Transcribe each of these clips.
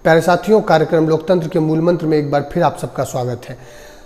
प्यारे साथियों, कार्यक्रम लोकतंत्र के मूल मंत्र में एक बार फिर आप सबका स्वागत है।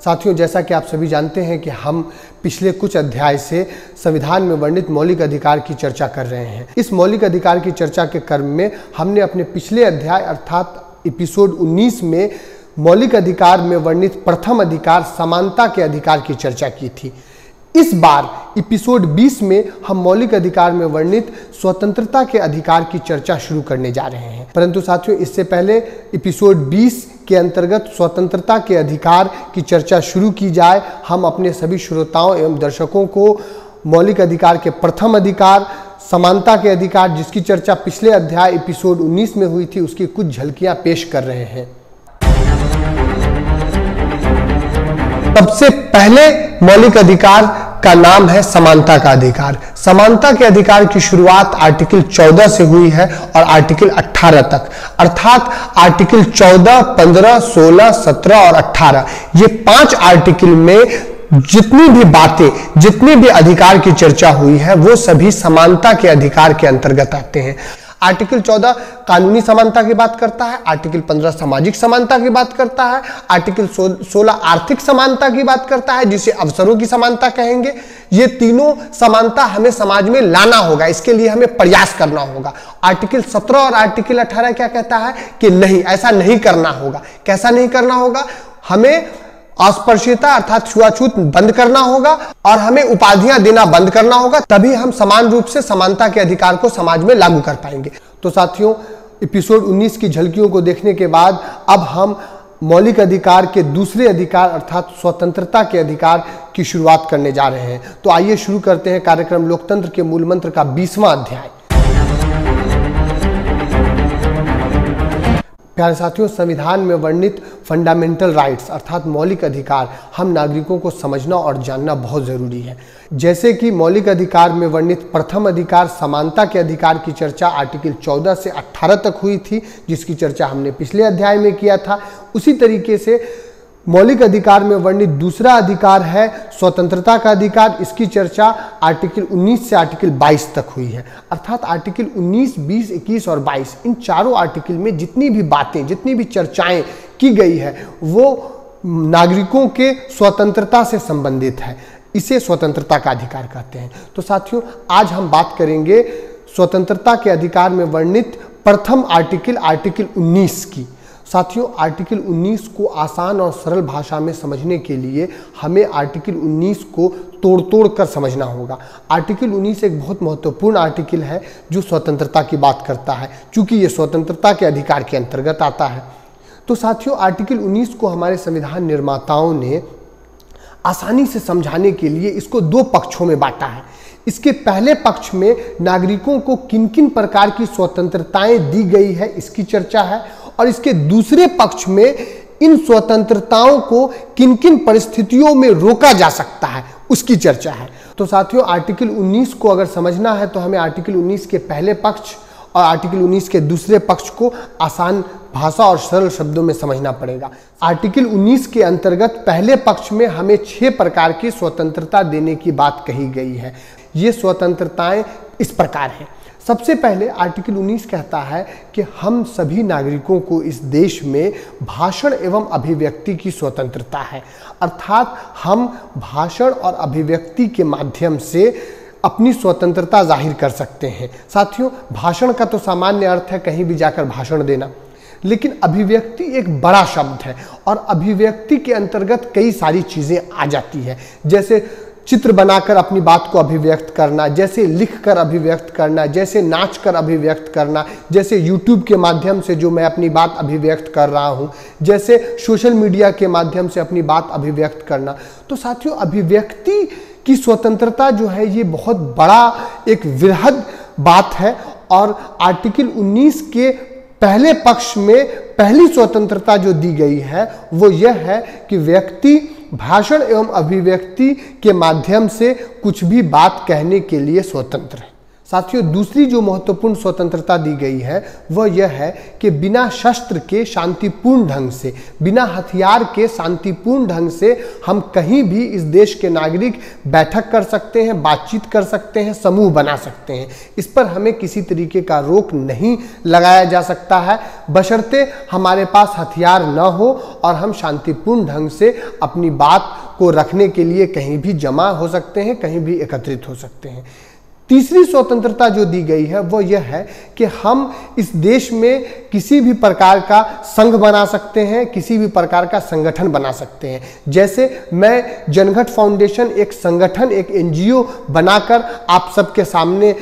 साथियों, जैसा कि आप सभी जानते हैं कि हम पिछले कुछ अध्याय से संविधान में वर्णित मौलिक अधिकार की चर्चा कर रहे हैं। इस मौलिक अधिकार की चर्चा के क्रम में हमने अपने पिछले अध्याय अर्थात एपिसोड 19 में मौलिक अधिकार में वर्णित प्रथम अधिकार समानता के अधिकार की चर्चा की थी। इस बार एपिसोड 20 में हम मौलिक अधिकार में वर्णित स्वतंत्रता के अधिकार की चर्चा शुरू करने जा रहे हैं। परंतु साथियों, इससे पहले एपिसोड 20 के अंतर्गत स्वतंत्रता के अधिकार की चर्चा शुरू की जाए, हम अपने सभी श्रोताओं एवं दर्शकों को मौलिक अधिकार के प्रथम अधिकार समानता के अधिकार, जिसकी चर्चा पिछले अध्याय एपिसोड 19 में हुई थी, उसकी कुछ झलकियां पेश कर रहे हैं। सबसे पहले मौलिक अधिकार का नाम है समानता का अधिकार। समानता के अधिकार की शुरुआत आर्टिकल 14 से हुई है और आर्टिकल 18 तक, अर्थात आर्टिकल 14, 15, 16, 17 और 18, ये 5 आर्टिकल में जितनी भी बातें, जितने भी अधिकार की चर्चा हुई है, वो सभी समानता के अधिकार के अंतर्गत आते हैं। आर्टिकल 14 कानूनी समानता की बात करता है, आर्टिकल 15 सामाजिक समानता की बात करता है, आर्टिकल 16 आर्थिक समानता की बात करता है, जिसे अवसरों की समानता कहेंगे। ये तीनों समानता हमें समाज में लाना होगा, इसके लिए हमें प्रयास करना होगा। आर्टिकल 17 और आर्टिकल 18 क्या कहता है कि नहीं, ऐसा नहीं करना होगा। कैसा नहीं करना होगा? हमें अस्पृश्यता अर्थात छुआछूत बंद करना होगा और हमें उपाधियां देना बंद करना होगा, तभी हम समान रूप से समानता के अधिकार को समाज में लागू कर पाएंगे। तो साथियों, एपिसोड 19 की झलकियों को देखने के बाद अब हम मौलिक अधिकार के दूसरे अधिकार अर्थात स्वतंत्रता के अधिकार की शुरुआत करने जा रहे हैं। तो आइए शुरू करते हैं कार्यक्रम लोकतंत्र के मूल मंत्र का 20वां अध्याय। प्यारे साथियों, संविधान में वर्णित फंडामेंटल राइट्स अर्थात मौलिक अधिकार हम नागरिकों को समझना और जानना बहुत जरूरी है। जैसे कि मौलिक अधिकार में वर्णित प्रथम अधिकार समानता के अधिकार की चर्चा आर्टिकल 14 से 18 तक हुई थी, जिसकी चर्चा हमने पिछले अध्याय में किया था। उसी तरीके से मौलिक अधिकार में वर्णित दूसरा अधिकार है स्वतंत्रता का अधिकार। इसकी चर्चा आर्टिकल 19 से आर्टिकल 22 तक हुई है, अर्थात आर्टिकल 19, 20, 21 और 22, इन चारों आर्टिकल में जितनी भी बातें, जितनी भी चर्चाएं की गई है, वो नागरिकों के स्वतंत्रता से संबंधित है। इसे स्वतंत्रता का अधिकार कहते हैं। तो साथियों, आज हम बात करेंगे स्वतंत्रता के अधिकार में वर्णित प्रथम आर्टिकल 19 की। साथियों, आर्टिकल 19 को आसान और सरल भाषा में समझने के लिए हमें आर्टिकल 19 को तोड़ कर समझना होगा। आर्टिकल 19 एक बहुत महत्वपूर्ण आर्टिकल है जो स्वतंत्रता की बात करता है, चूंकि ये स्वतंत्रता के अधिकार के अंतर्गत आता है। तो साथियों, आर्टिकल 19 को हमारे संविधान निर्माताओं ने आसानी से समझाने के लिए इसको 2 पक्षों में बांटा है। इसके पहले पक्ष में नागरिकों को किन किन प्रकार की स्वतंत्रताएं दी गई है, इसकी चर्चा है, और इसके दूसरे पक्ष में इन स्वतंत्रताओं को किन किन परिस्थितियों में रोका जा सकता है, उसकी चर्चा है। तो साथियों, आर्टिकल 19 को अगर समझना है तो हमें आर्टिकल 19 के पहले पक्ष और आर्टिकल 19 के दूसरे पक्ष को आसान भाषा और सरल शब्दों में समझना पड़ेगा। आर्टिकल 19 के अंतर्गत पहले पक्ष में हमें 6 प्रकार की स्वतंत्रता देने की बात कही गई है। ये स्वतंत्रताएं इस प्रकार हैं। सबसे पहले आर्टिकल 19 कहता है कि हम सभी नागरिकों को इस देश में भाषण एवं अभिव्यक्ति की स्वतंत्रता है, अर्थात हम भाषण और अभिव्यक्ति के माध्यम से अपनी स्वतंत्रता जाहिर कर सकते हैं। साथियों, भाषण का तो सामान्य अर्थ है कहीं भी जाकर भाषण देना, लेकिन अभिव्यक्ति एक बड़ा शब्द है और अभिव्यक्ति के अंतर्गत कई सारी चीज़ें आ जाती है, जैसे चित्र बनाकर अपनी बात को अभिव्यक्त करना, जैसे लिखकर अभिव्यक्त करना, जैसे नाचकर अभिव्यक्त करना, जैसे YouTube के माध्यम से जो मैं अपनी बात अभिव्यक्त कर रहा हूँ, जैसे सोशल मीडिया के माध्यम से अपनी बात अभिव्यक्त करना। तो साथियों, अभिव्यक्ति की स्वतंत्रता जो है ये बहुत बड़ा एक वृहद बात है और आर्टिकल 19 के पहले पक्ष में पहली स्वतंत्रता जो दी गई है वो यह है कि व्यक्ति भाषण एवं अभिव्यक्ति के माध्यम से कुछ भी बात कहने के लिए स्वतंत्र है। साथियों, दूसरी जो महत्वपूर्ण स्वतंत्रता दी गई है वह यह है कि बिना शस्त्र के शांतिपूर्ण ढंग से, बिना हथियार के शांतिपूर्ण ढंग से हम कहीं भी इस देश के नागरिक बैठक कर सकते हैं, बातचीत कर सकते हैं, समूह बना सकते हैं। इस पर हमें किसी तरीके का रोक नहीं लगाया जा सकता है, बशर्ते हमारे पास हथियार न हो और हम शांतिपूर्ण ढंग से अपनी बात को रखने के लिए कहीं भी जमा हो सकते हैं, कहीं भी एकत्रित हो सकते हैं। तीसरी स्वतंत्रता जो दी गई है वो यह है कि हम इस देश में किसी भी प्रकार का संघ बना सकते हैं, किसी भी प्रकार का संगठन बना सकते हैं। जैसे मैं जनगठ फाउंडेशन एक संगठन, एक एनजीओ बनाकर आप सबके सामने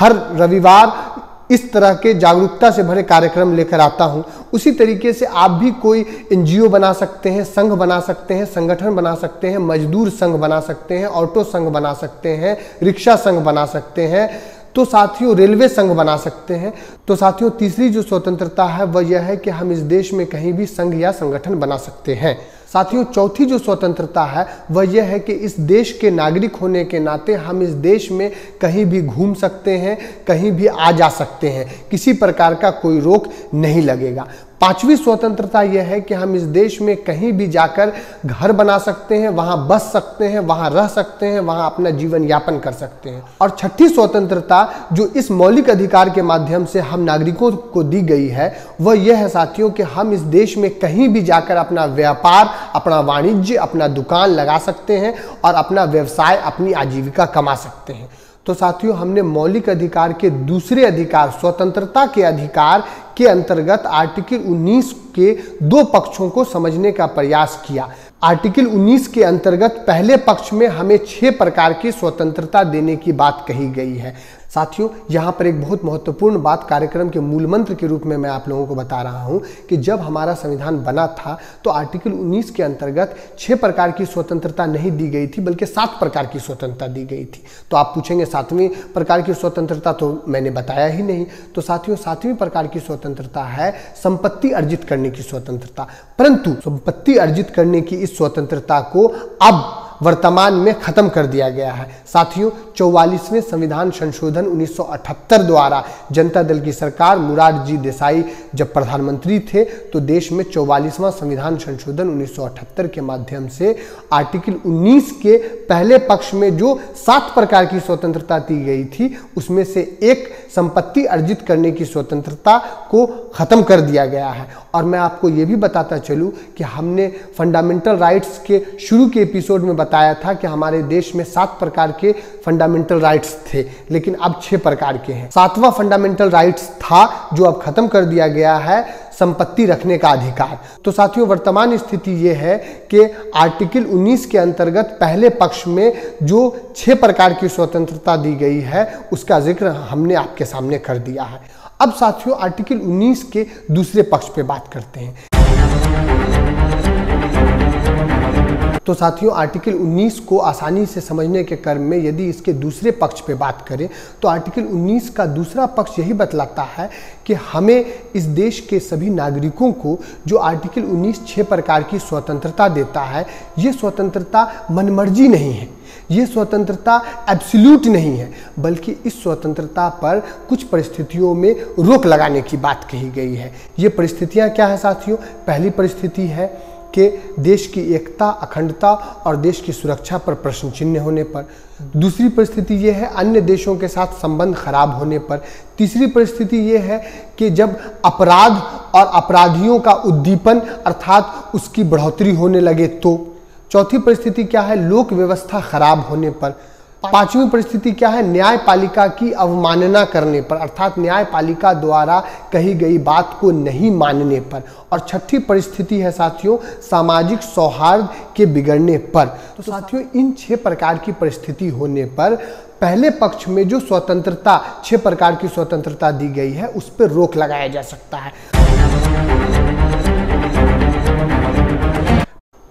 हर रविवार इस तरह के जागरूकता से भरे कार्यक्रम लेकर आता हूं, उसी तरीके से आप भी कोई एनजीओ बना सकते हैं, संघ बना सकते हैं, संगठन बना सकते हैं, मजदूर संघ बना सकते हैं, ऑटो संघ बना सकते हैं, रिक्शा संघ बना सकते हैं, तो साथियों रेलवे संघ बना सकते हैं। तो साथियों, तीसरी जो स्वतंत्रता है वह यह है कि हम इस देश में कहीं भी संघ या संगठन बना सकते हैं। साथियों, चौथी जो स्वतंत्रता है वह यह है कि इस देश के नागरिक होने के नाते हम इस देश में कहीं भी घूम सकते हैं, कहीं भी आ जा सकते हैं, किसी प्रकार का कोई रोक नहीं लगेगा। पांचवी स्वतंत्रता यह है कि हम इस देश में कहीं भी जाकर घर बना सकते हैं, वहां बस सकते हैं, वहां रह सकते हैं, वहां अपना जीवन यापन कर सकते हैं। और छठी स्वतंत्रता जो इस मौलिक अधिकार के माध्यम से हम नागरिकों को दी गई है वह यह है साथियों कि हम इस देश में कहीं भी जाकर अपना व्यापार, अपना वाणिज्य, अपना दुकान लगा सकते हैं और अपना व्यवसाय, अपनी आजीविका कमा सकते हैं। तो साथियों, हमने मौलिक अधिकार के दूसरे अधिकार, स्वतंत्रता के अधिकार के अंतर्गत आर्टिकल 19 के दो पक्षों को समझने का प्रयास किया। आर्टिकल 19 के अंतर्गत पहले पक्ष में हमें 6 प्रकार की स्वतंत्रता देने की बात कही गई है। साथियों, यहाँ पर एक बहुत महत्वपूर्ण बात कार्यक्रम के मूल मंत्र के रूप में मैं आप लोगों को बता रहा हूँ कि जब हमारा संविधान बना था तो आर्टिकल 19 के अंतर्गत 6 प्रकार की स्वतंत्रता नहीं दी गई थी, बल्कि 7 प्रकार की स्वतंत्रता दी गई थी। तो आप पूछेंगे 7वीं प्रकार की स्वतंत्रता तो मैंने बताया ही नहीं। तो साथियों, 7वीं प्रकार की स्वतंत्रता है संपत्ति अर्जित करने की स्वतंत्रता। परंतु संपत्ति अर्जित करने की इस स्वतंत्रता को अब वर्तमान में खत्म कर दिया गया है। साथियों, 44वें संविधान संशोधन 1978 द्वारा जनता दल की सरकार, मोरारजी देसाई जब प्रधानमंत्री थे तो देश में 44वां संविधान संशोधन 1978 के माध्यम से आर्टिकल 19 के पहले पक्ष में जो 7 प्रकार की स्वतंत्रता दी गई थी उसमें से एक संपत्ति अर्जित करने की स्वतंत्रता को खत्म कर दिया गया है। और मैं आपको ये भी बताता चलूं कि हमने फंडामेंटल राइट्स के शुरू के एपिसोड में बताया था कि हमारे देश में 7 प्रकार के फंडामेंटल राइट्स थे, लेकिन अब 6 प्रकार के हैं। 7वां फंडामेंटल राइट्स था जो अब खत्म कर दिया गया है, संपत्ति रखने का अधिकार। तो साथियों, वर्तमान स्थिति ये है कि आर्टिकल 19 के अंतर्गत पहले पक्ष में जो 6 प्रकार की स्वतंत्रता दी गई है उसका जिक्र हमने आपके सामने कर दिया है। अब साथियों, आर्टिकल 19 के दूसरे पक्ष पे बात करते हैं। तो साथियों, आर्टिकल 19 को आसानी से समझने के क्रम में यदि इसके दूसरे पक्ष पे बात करें तो आर्टिकल 19 का दूसरा पक्ष यही बतलाता है कि हमें इस देश के सभी नागरिकों को जो आर्टिकल 19 6 प्रकार की स्वतंत्रता देता है, ये स्वतंत्रता मनमर्जी नहीं है, ये स्वतंत्रता एब्सोल्यूट नहीं है, बल्कि इस स्वतंत्रता पर कुछ परिस्थितियों में रोक लगाने की बात कही गई है। ये परिस्थितियां क्या है साथियों? पहली परिस्थिति है कि देश की एकता, अखंडता और देश की सुरक्षा पर प्रश्न चिन्ह होने पर। दूसरी परिस्थिति ये है अन्य देशों के साथ संबंध खराब होने पर। तीसरी परिस्थिति ये है कि जब अपराध और अपराधियों का उद्दीपन अर्थात उसकी बढ़ोतरी होने लगे तो। चौथी परिस्थिति क्या है? लोक व्यवस्था खराब होने पर। पांचवी परिस्थिति क्या है? न्यायपालिका की अवमानना करने पर अर्थात न्यायपालिका द्वारा कही गई बात को नहीं मानने पर। और छठी परिस्थिति है साथियों सामाजिक सौहार्द के बिगड़ने पर। तो साथियों, इन 6 प्रकार की परिस्थिति होने पर पहले पक्ष में जो स्वतंत्रता 6 प्रकार की स्वतंत्रता दी गई है उस पर रोक लगाया जा सकता है।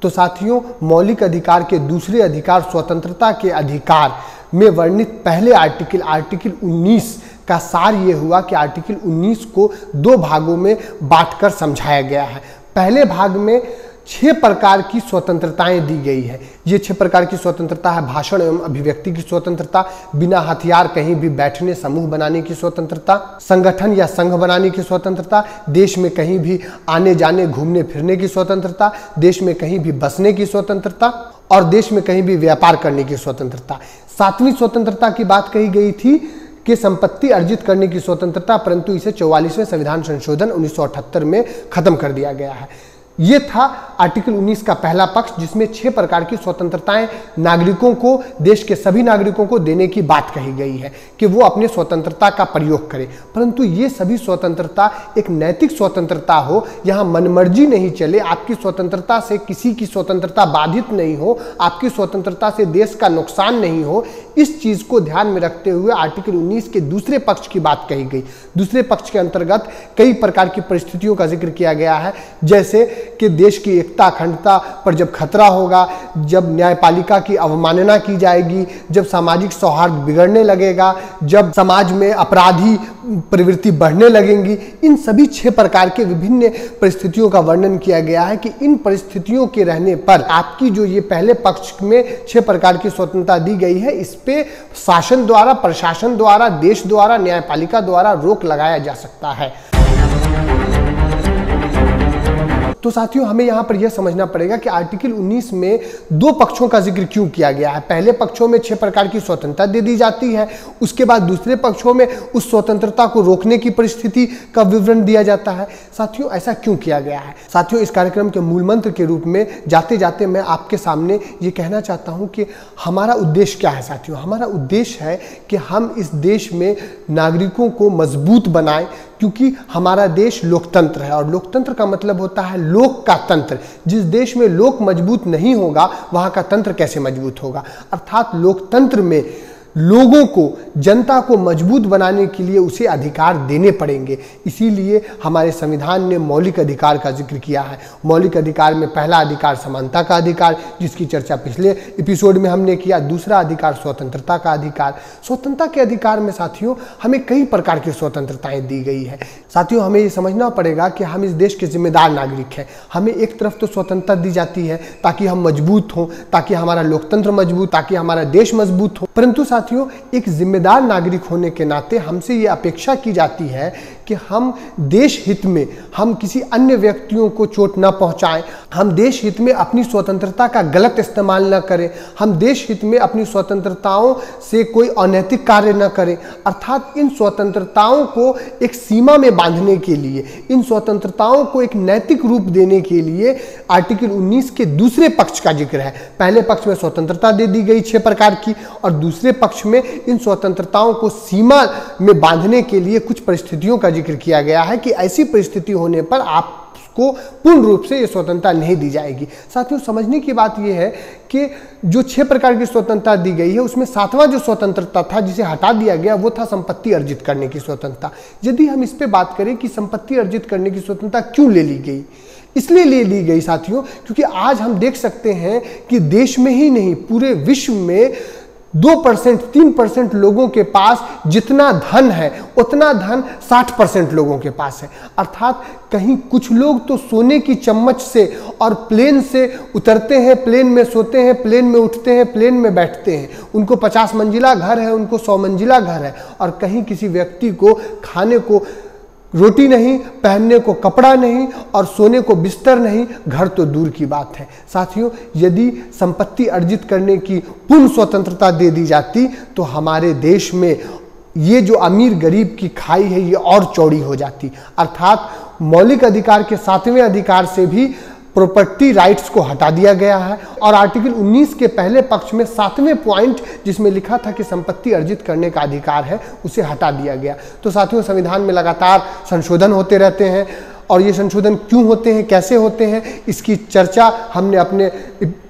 तो साथियों, मौलिक अधिकार के दूसरे अधिकार स्वतंत्रता के अधिकार में वर्णित पहले आर्टिकल 19 का सार ये हुआ कि आर्टिकल 19 को 2 भागों में बांटकर समझाया गया है। पहले भाग में 6 प्रकार की स्वतंत्रताएं दी गई है। ये 6 प्रकार की स्वतंत्रता है: भाषण एवं अभिव्यक्ति की स्वतंत्रता, बिना हथियार कहीं भी बैठने समूह बनाने की स्वतंत्रता, संगठन या संघ बनाने की स्वतंत्रता, देश में कहीं भी आने जाने घूमने फिरने की स्वतंत्रता, देश में कहीं भी बसने की स्वतंत्रता और देश में कहीं भी व्यापार करने की स्वतंत्रता। 7वीं स्वतंत्रता की बात कही गई थी कि संपत्ति अर्जित करने की स्वतंत्रता, परंतु इसे 44वें संविधान संशोधन 1978 में खत्म कर दिया गया है। ये था आर्टिकल 19 का पहला पक्ष, जिसमें 6 प्रकार की स्वतंत्रताएं नागरिकों को, देश के सभी नागरिकों को देने की बात कही गई है कि वो अपने स्वतंत्रता का प्रयोग करें। परंतु ये सभी स्वतंत्रता एक नैतिक स्वतंत्रता हो, यहाँ मनमर्जी नहीं चले, आपकी स्वतंत्रता से किसी की स्वतंत्रता बाधित नहीं हो, आपकी स्वतंत्रता से देश का नुकसान नहीं हो, इस चीज को ध्यान में रखते हुए आर्टिकल 19 के दूसरे पक्ष की बात कही गई। दूसरे पक्ष के अंतर्गत कई प्रकार की परिस्थितियों का जिक्र किया गया है, जैसे कि देश की एकता अखंडता पर जब खतरा होगा, जब न्यायपालिका की अवमानना की जाएगी, जब सामाजिक सौहार्द बिगड़ने लगेगा, जब समाज में अपराधी प्रवृत्ति बढ़ने लगेंगी, इन सभी 6 प्रकार के विभिन्न परिस्थितियों का वर्णन किया गया है कि इन परिस्थितियों के रहने पर आपकी जो ये पहले पक्ष में 6 प्रकार की स्वतंत्रता दी गई है, इस पे शासन द्वारा, प्रशासन द्वारा, देश द्वारा, न्यायपालिका द्वारा रोक लगाया जा सकता है। तो साथियों, हमें यहाँ पर यह समझना पड़ेगा कि आर्टिकल 19 में 2 पक्षों का जिक्र क्यों किया गया है। पहले पक्षों में 6 प्रकार की स्वतंत्रता दे दी जाती है, उसके बाद दूसरे पक्षों में उस स्वतंत्रता को रोकने की परिस्थिति का विवरण दिया जाता है। साथियों, ऐसा क्यों किया गया है? साथियों, इस कार्यक्रम के मूल मंत्र के रूप में जाते जाते मैं आपके सामने ये कहना चाहता हूँ कि हमारा उद्देश्य क्या है। साथियों, हमारा उद्देश्य है कि हम इस देश में नागरिकों को मजबूत बनाएं, क्योंकि हमारा देश लोकतंत्र है और लोकतंत्र का मतलब होता है लोक का तंत्र। जिस देश में लोक मजबूत नहीं होगा, वहां का तंत्र कैसे मजबूत होगा? अर्थात लोकतंत्र में लोगों को, जनता को मजबूत बनाने के लिए उसे अधिकार देने पड़ेंगे। इसीलिए हमारे संविधान ने मौलिक अधिकार का जिक्र किया है। मौलिक अधिकार में पहला अधिकार समानता का अधिकार, जिसकी चर्चा पिछले एपिसोड में हमने किया। दूसरा अधिकार स्वतंत्रता का अधिकार। स्वतंत्रता के अधिकार में साथियों हमें कई प्रकार की स्वतंत्रताएं दी गई है। साथियों, हमें ये समझना पड़ेगा कि हम इस देश के जिम्मेदार नागरिक हैं। हमें एक तरफ तो स्वतंत्रता दी जाती है ताकि हम मजबूत हों, ताकि हमारा लोकतंत्र मजबूत, ताकि हमारा देश मजबूत हो, परंतु साथियों एक जिम्मेदार नागरिक होने के नाते हमसे ये अपेक्षा की जाती है कि हम देश हित में, हम किसी अन्य व्यक्तियों को चोट न पहुंचाएं, हम देश हित में अपनी स्वतंत्रता का गलत इस्तेमाल न करें, हम देश हित में अपनी स्वतंत्रताओं से कोई अनैतिक कार्य न करें। अर्थात इन स्वतंत्रताओं को एक सीमा में बांधने के लिए, इन स्वतंत्रताओं को एक नैतिक रूप देने के लिए आर्टिकल 19 के दूसरे पक्ष का जिक्र है। पहले पक्ष में स्वतंत्रता दे दी गई 6 प्रकार की, और दूसरे पक्ष में इन स्वतंत्रताओं को सीमा में बांधने के लिए कुछ परिस्थितियों का जिक्र किया गया है कि ऐसी परिस्थिति होने पर आपको पूर्ण रूप से ये स्वतंत्रता नहीं दी जाएगी। साथियों, समझने की बात यह है कि जो 6 प्रकार की स्वतंत्रता दी गई है, उसमें 7वां जो स्वतंत्रता था जिसे हटा दिया गया, वो था संपत्ति अर्जित करने की स्वतंत्रता। यदि हम इस पे बात करें कि संपत्ति अर्जित करने की स्वतंत्रता क्यों ले ली गई, इसलिए ले ली गई साथियों, क्योंकि आज हम देख सकते हैं कि देश में ही नहीं, पूरे विश्व में 2%, 3% लोगों के पास जितना धन है, उतना धन 60% लोगों के पास है। अर्थात कहीं कुछ लोग तो सोने की चम्मच से और प्लेन से उतरते हैं, प्लेन में सोते हैं, प्लेन में उठते हैं, प्लेन में बैठते हैं। उनको 50 मंजिला घर है, उनको 100 मंजिला घर है, और कहीं किसी व्यक्ति को खाने को रोटी नहीं, पहनने को कपड़ा नहीं और सोने को बिस्तर नहीं, घर तो दूर की बात है। साथियों, यदि संपत्ति अर्जित करने की पूर्ण स्वतंत्रता दे दी जाती तो हमारे देश में ये जो अमीर गरीब की खाई है ये और चौड़ी हो जाती। अर्थात मौलिक अधिकार के 7वें अधिकार से भी प्रॉपर्टी राइट्स को हटा दिया गया है, और आर्टिकल 19 के पहले पक्ष में 7वें पॉइंट जिसमें लिखा था कि संपत्ति अर्जित करने का अधिकार है, उसे हटा दिया गया। तो साथियों, संविधान में लगातार संशोधन होते रहते हैं, और ये संशोधन क्यों होते हैं, कैसे होते हैं, इसकी चर्चा हमने अपने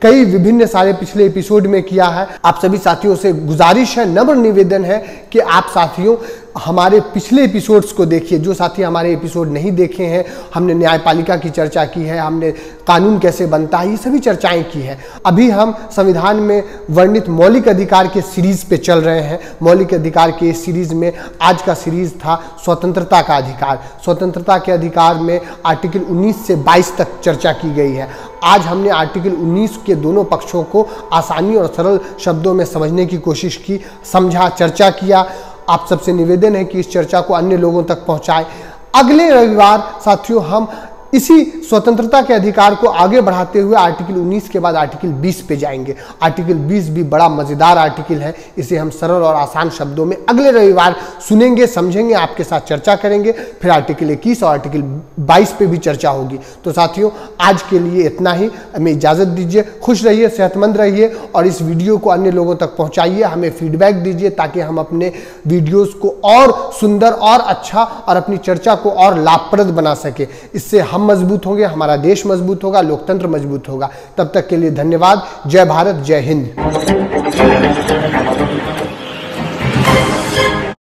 कई विभिन्न सारे पिछले एपिसोड में किया है। आप सभी साथियों से गुजारिश है, नम्र निवेदन है कि आप साथियों हमारे पिछले एपिसोड्स को देखिए। जो साथी हमारे एपिसोड नहीं देखे हैं, हमने न्यायपालिका की चर्चा की है, हमने कानून कैसे बनता है, ये सभी चर्चाएं की है। अभी हम संविधान में वर्णित मौलिक अधिकार के सीरीज पे चल रहे हैं। मौलिक अधिकार के इस सीरीज में आज का सीरीज था स्वतंत्रता का अधिकार। स्वतंत्रता के अधिकार में आर्टिकल 19 से 22 तक चर्चा की गई है। आज हमने आर्टिकल 19 के दोनों पक्षों को आसानी और सरल शब्दों में समझने की कोशिश की, समझा, चर्चा किया। आप सबसे निवेदन है कि इस चर्चा को अन्य लोगों तक पहुंचाएं। अगले रविवार साथियों हम इसी स्वतंत्रता के अधिकार को आगे बढ़ाते हुए आर्टिकल 19 के बाद आर्टिकल 20 पे जाएंगे। आर्टिकल 20 भी बड़ा मजेदार आर्टिकल है, इसे हम सरल और आसान शब्दों में अगले रविवार सुनेंगे, समझेंगे, आपके साथ चर्चा करेंगे। फिर आर्टिकल 21 और आर्टिकल 22 पे भी चर्चा होगी। तो साथियों आज के लिए इतना ही, हमें इजाजत दीजिए। खुश रहिए, सेहतमंद रहिए और इस वीडियो को अन्य लोगों तक पहुंचाइए, हमें फीडबैक दीजिए ताकि हम अपने वीडियोस को और सुंदर और अच्छा और अपनी चर्चा को और लाभप्रद बना सके। इससे हम मजबूत होंगे, हमारा देश मजबूत होगा, लोकतंत्र मजबूत होगा। तब तक के लिए धन्यवाद। जय भारत, जय हिंद।